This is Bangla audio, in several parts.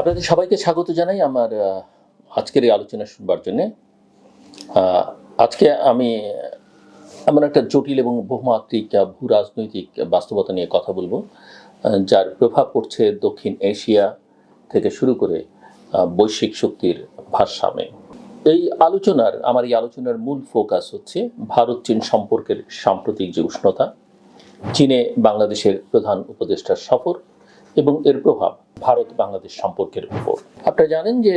আপনাদের সবাইকে স্বাগত জানাই আমার আজকের এই আলোচনা শুনবার জন্য। আজকে আমি এমন একটা জটিল এবং বহুমাত্রিক ভূ রাজনৈতিক বাস্তবতা নিয়ে কথা বলবো, যার প্রভাব পড়ছে দক্ষিণ এশিয়া থেকে শুরু করে বৈশ্বিক শক্তির ভারসাম্যে। আমার এই আলোচনার মূল ফোকাস হচ্ছে ভারত চীন সম্পর্কের সাম্প্রতিক যে উষ্ণতা, চীনে বাংলাদেশের প্রধান উপদেষ্টার সফর এবং এর প্রভাব ভারত বাংলাদেশ সম্পর্কের উপর। আপনারা জানেন যে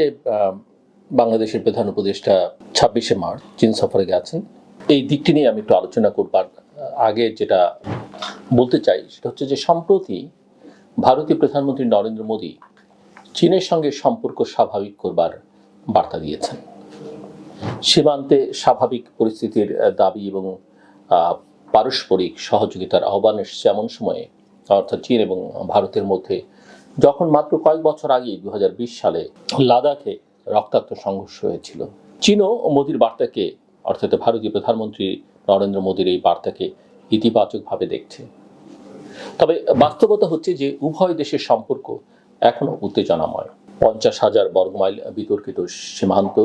বাংলাদেশের প্রধান উপদেষ্টা 26শে মার্চ চীন সফরে গেছেন। এই দিকটি নিয়ে আমি একটু আলোচনা করবার আগে যেটা বলতে চাই সেটা হচ্ছে যে সম্প্রতি ভারতীয় প্রধানমন্ত্রী নরেন্দ্র মোদী চীনের সঙ্গে সম্পর্ক স্বাভাবিক করবার বার্তা দিয়েছেন। সীমান্তে স্বাভাবিক পরিস্থিতির দাবি এবং পারস্পরিক সহযোগিতার আহ্বান এসেছে এমন সময়ে, অর্থাৎ চীন এবং ভারতের মধ্যে যখন মাত্র কয়েক বছর আগে 2020 সালে লাদাখে রক্তাক্ত সংঘর্ষ হয়েছিল। চীনও মোদির বার্তাকে, অর্থাৎ ভারতীয় প্রধানমন্ত্রী নরেন্দ্র মোদির এই বার্তাকে ইতিবাচকভাবে দেখছে। তবে বাস্তবতা হচ্ছে যে উভয় দেশের সম্পর্ক এখনো উত্তেজনাময়। 50,000 বর্গমাইল বিতর্কিত সীমান্ত,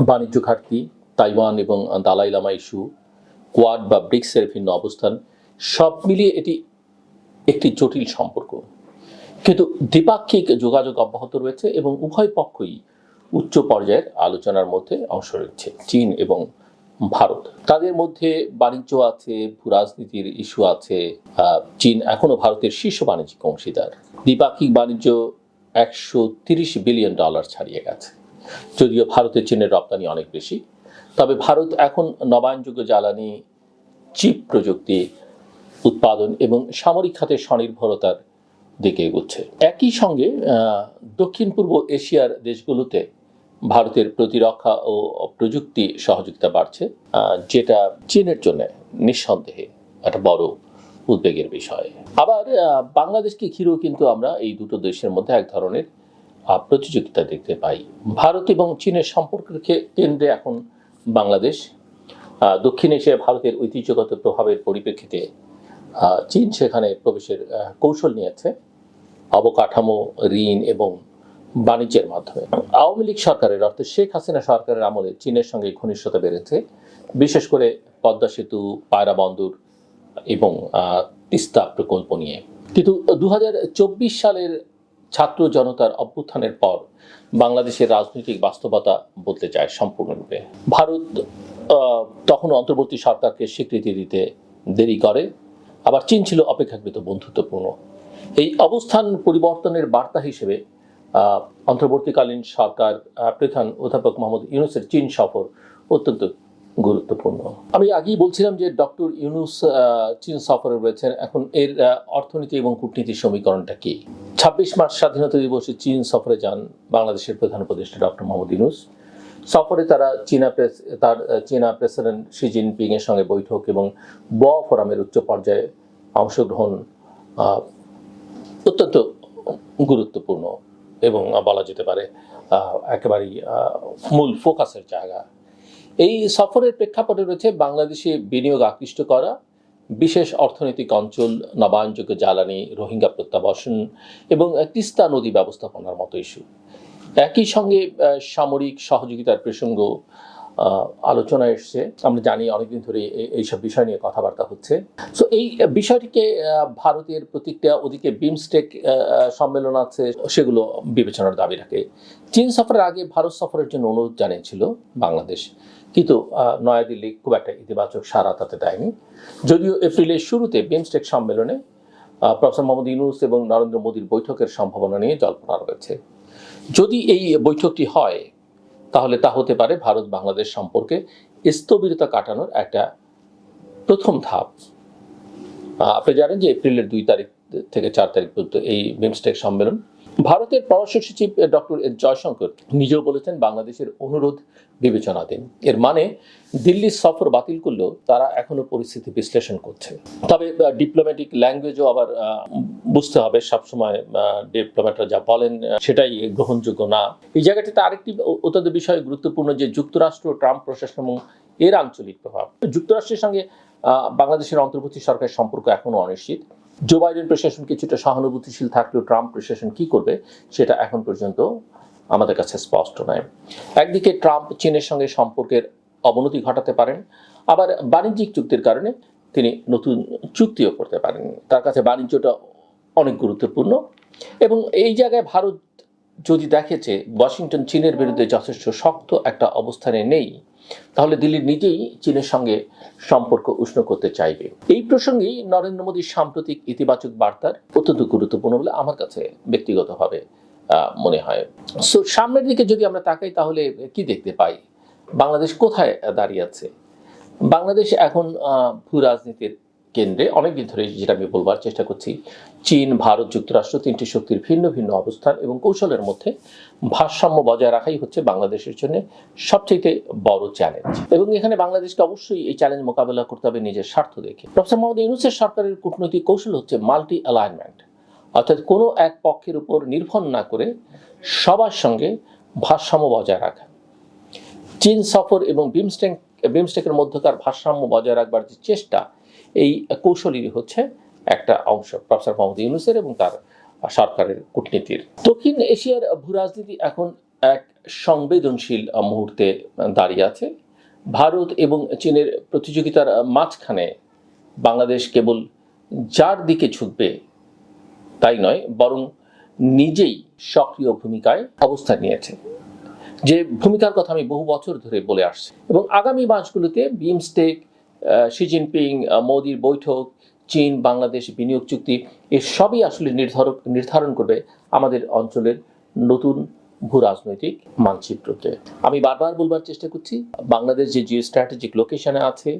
বাণিজ্য ঘাটতি, তাইওয়ান এবং দালাই লামা ইস্যু, কোয়াড বা ব্রিক্সের ভিন্ন অবস্থান, সব মিলিয়ে এটি একটি জটিল সম্পর্ক। কিন্তু দ্বিপাক্ষিক যোগাযোগ অব্যাহত রয়েছে এবং উভয় পক্ষই উচ্চ পর্যায়ের আলোচনার মধ্যে অংশ রয়েছে। চীন এবং ভারত, তাদের মধ্যে বাণিজ্য আছে, ভূ রাজনীতির ইস্যু আছে। চীন এখনো ভারতের শীর্ষ বাণিজ্যিক অংশীদার। দ্বিপাক্ষিক বাণিজ্য $130 বিলিয়ন ছাড়িয়ে গেছে। যদিও ভারতের চীনের রপ্তানি অনেক বেশি, তবে ভারত এখন নবায়নযোগ্য জ্বালানি, চিপ প্রযুক্তি উৎপাদন এবং সামরিক খাতে স্বনির্ভরতার দিকে এগোচ্ছে। একই সঙ্গে দক্ষিণ পূর্ব এশিয়ার দেশগুলোতে ভারতের প্রতিরক্ষা ও প্রযুক্তি সহযোগিতা বাড়ছে, যেটা চীনের জন্য নিঃসন্দেহে একটা বড় উদ্বেগের বিষয়। আবার বাংলাদেশকে ঘিরেও কিন্তু আমরা এই দুটো দেশের মধ্যে এক ধরনের প্রতিযোগিতা দেখতে পাই। ভারত এবং চীনের সম্পর্কের কেন্দ্রে এখন বাংলাদেশ। দক্ষিণ এশিয়ায় ভারতের ঐতিহ্যগত প্রভাবের পরিপ্রেক্ষিতে চীন সেখানে প্রবেশের কৌশল নিয়েছে অবকাঠামো, ঋণ এবং বাণিজ্যের মাধ্যমে। আওয়ামী লীগ সরকারের, অর্থাৎ শেখ হাসিনা সরকারের আমলে চীনের সঙ্গে ঘনিষ্ঠতা বেড়েছে, বিশেষ করে পদ্মা সেতু, পায়রা বন্দর এবং তিস্তা প্রকল্প নিয়ে। কিন্তু 2024 সালের ছাত্র জনতার অভ্যুত্থানের পর বাংলাদেশের রাজনৈতিক বাস্তবতা বদলে যায় সম্পূর্ণরূপে। ভারত তখন অন্তর্বর্তী সরকারকে স্বীকৃতি দিতে দেরি করে, আবার চীন ছিল অপেক্ষাকৃত বন্ধুত্বপূর্ণ। এই অবস্থান পরিবর্তনের বার্তা হিসেবে অন্তর্বর্তীকালীন সরকার প্রধান অধ্যাপক মোহাম্মদ ইউনূসের চীন সফর অত্যন্ত গুরুত্বপূর্ণ। আমি আগেই বলছিলাম যে ডক্টর ইউনূস চীন সফরে রয়েছেন। এখন এর অর্থনীতি এবং কূটনীতির সমীকরণটা কি? 26 মার্চ স্বাধীনতা দিবসে চীন সফরে যান বাংলাদেশের প্রধান উপদেষ্টা ডক্টর মোহাম্মদ ইউনূস। সফরে তারা চীনা প্রেসিডেন্ট শি জিনপিং এর সঙ্গে বৈঠক এবং ফোরামের উচ্চ পর্যায়ে অংশগ্রহণ অত্যন্ত গুরুত্বপূর্ণ এবং বলা যেতে পারে একেবারেই মূল ফোকাসের জায়গা। এই সফরের প্রেক্ষাপটে রয়েছে বাংলাদেশে বিনিয়োগ আকৃষ্ট করা, বিশেষ অর্থনৈতিক অঞ্চল, নবায়নযোগ্য জ্বালানি, রোহিঙ্গা প্রত্যাবাসন এবং তিস্তা নদী ব্যবস্থাপনার মতো ইস্যু। একই সঙ্গে সামরিক সহযোগিতার প্রসঙ্গ আলোচনা এসছে। আমরা জানি অনেকদিন ধরে এইসব বিষয় নিয়ে কথাবার্তা হচ্ছে। সো এই বিষয়টিকে ভারতের প্রতিক্রিয়া, ওদিকে বিমস্টেক সম্মেলন আছে, সেগুলো বিবেচনার দাবি রাখে। চীন সফরের আগে ভারত সফরের জন্য অনুরোধ জানিয়েছিল বাংলাদেশ, কিন্তু নয়াদিল্লি খুব একটা ইতিবাচক সাড়া তাতে দেয়নি। যদিও এপ্রিলের শুরুতে বিমস্টেক সম্মেলনে প্রফেসর মোহাম্মদ ইউনূস এবং নরেন্দ্র মোদীর বৈঠকের সম্ভাবনা নিয়ে জল্পনা রয়েছে। যদি এই বৈঠকটি হয় তাহলে তা হতে পারে ভারত বাংলাদেশ সম্পর্কে স্থবিরতা কাটানোর একটা প্রথম ধাপ। আপনি জানেন যে এপ্রিলের 2 তারিখ থেকে 4 তারিখ পর্যন্ত এই বিমস্টেক সম্মেলন। ভারতের পররাষ্ট্র সচিব ডক্টর এস জয়শঙ্কর নিজেও বলেছেন বাংলাদেশের অনুরোধ বিবেচনাধীন। এর মানে দিল্লির সফর বাতিল করলেও তারা এখনো পরিস্থিতি বিশ্লেষণ করছে। তবে ডিপ্লোম্যাটিক ল্যাঙ্গুয়েজও আবার বুঝতে হবে। সবসময় ডিপ্লোম্যাটরা যা বলেন সেটাই গ্রহণযোগ্য না। এই জায়গাটিতে আরেকটি অত্যন্ত বিষয় গুরুত্বপূর্ণ যে যুক্তরাষ্ট্র, ট্রাম্প প্রশাসন এবং এর আঞ্চলিক প্রভাব। যুক্তরাষ্ট্রের সঙ্গে বাংলাদেশের অন্তর্বর্তী সরকারের সম্পর্ক এখনো অনিশ্চিত। জো বাইডেন প্রশাসন কিছুটা সহানুভূতিশীল থাকলেও ট্রাম্প প্রশাসন কি করবে সেটা এখন পর্যন্ত আমাদের কাছে স্পষ্ট নয়। একদিকে ট্রাম্প চীনের সঙ্গে সম্পর্কের অবনতি ঘটাতে পারেন, আবার বাণিজ্যিক চুক্তির কারণে তিনি নতুন চুক্তিও করতে পারেন। তার কাছে বাণিজ্যটা অনেক গুরুত্বপূর্ণ এবং এই জায়গায় ভারত যদি দেখে যে ওয়াশিংটন চীনের বিরুদ্ধে যথেষ্ট শক্ত একটা অবস্থানে নেই, তাহলে দিল্লি নিজেই চীনের সঙ্গে সম্পর্ক উষ্ণ করতে চাইবে। এই প্রসঙ্গেই নরেন্দ্র মোদীর সাম্প্রতিক ইতিবাচক বার্তার অত্যন্ত গুরুত্বপূর্ণ বলে আমার কাছে ব্যক্তিগতভাবে মনে হয়। সো সামনের দিকে যদি আমরা তাকাই তাহলে কি দেখতে পাই? বাংলাদেশ কোথায় দাঁড়িয়ে আছে? বাংলাদেশ এখন ভূ রাজনীতির কেন্দ্রে অনেকদিন ধরে, যেটা আমি বলবার চেষ্টা করছি, চীন, ভারত, যুক্তরাষ্ট্র তিনটি শক্তির ভিন্ন ভিন্ন অবস্থান এবং কৌশলের মধ্যে ভারসাম্য বজায় রাখাই হচ্ছে বাংলাদেশের জন্য সবচেয়ে বড় চ্যালেঞ্জ। এবং এখানে বাংলাদেশকে অবশ্যই এই চ্যালেঞ্জ মোকাবেলা করতে হবে নিজের স্বার্থ দেখে। প্রফেসর মোহাম্মদ ইউনূসের সরকারের কূটনৈতিক কৌশল হচ্ছে মাল্টি অ্যালাইনমেন্ট, অর্থাৎ কোনো এক পক্ষের উপর নির্ভর না করে সবার সঙ্গে ভারসাম্য বজায় রাখা। চীন সফর এবং বিমস্টেকের মধ্যকার ভারসাম্য বজায় রাখবার যে চেষ্টা, এই কৌশলেরই হচ্ছে একটা অংশ প্রফেসর মোহাম্মদ ইউনূসের এবং তার সরকারের কূটনীতির। দক্ষিণ এশিয়ার ভূরাজনীতি এখন এক সংবেদনশীল মুহূর্তে দাঁড়িয়ে আছে। ভারত এবং চীনের প্রতিযোগিতার মাঝখানে বাংলাদেশ কেবল যার দিকে ঝুঁকবে তাই নয়, বরং নিজেই সক্রিয় ভূমিকায় অবস্থান নিয়েছে, যে ভূমিকার কথা আমি বহু বছর ধরে বলে আসছি। এবং আগামী মাসগুলোতে বিমস্টেক, শি জিনপিং মোদির বৈঠক, চীন বাংলাদেশ বিনিয়োগ চুক্তি, এর সবই আসলে নির্ধারণ করবে আমাদের অঞ্চলের নতুন ভূ রাজনৈতিক মানচিত্রকে। আমি বারবার বলবার চেষ্টা করছি, বাংলাদেশ যে জিও স্ট্র্যাটেজিক লোকেশনে আছে,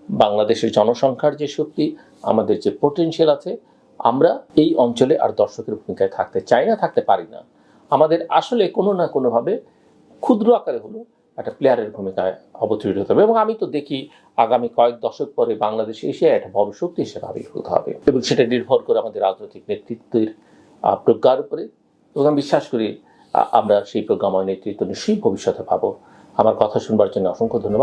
বাংলাদেশের জনসংখ্যার যে শক্তি, আমাদের যে পোটেনশিয়াল আছে, আমরা এই অঞ্চলে আর দর্শকের ভূমিকায় থাকতে চাই না, থাকতে পারি না। আমাদের আসলে কোনো না কোনোভাবে ক্ষুদ্র আকারে হলো একটা প্লেয়ারের ভূমিকায় অবতীর্ণ হতে হবে। এবং আমি তো দেখি আগামী কয়েক দশক পরে বাংলাদেশ এশিয়ায় একটা বড় শক্তি হিসেবে আবির্ভূত হবে এবং সেটা নির্ভর করে আমাদের রাজনৈতিক নেতৃত্বের প্রজ্ঞার উপরে। এবং আমি বিশ্বাস করি আমরা সেই প্রজ্ঞাময় নেতৃত্ব নিশ্চয়ই ভবিষ্যতে পাবো। আমার কথা শুনবার জন্য অসংখ্য ধন্যবাদ।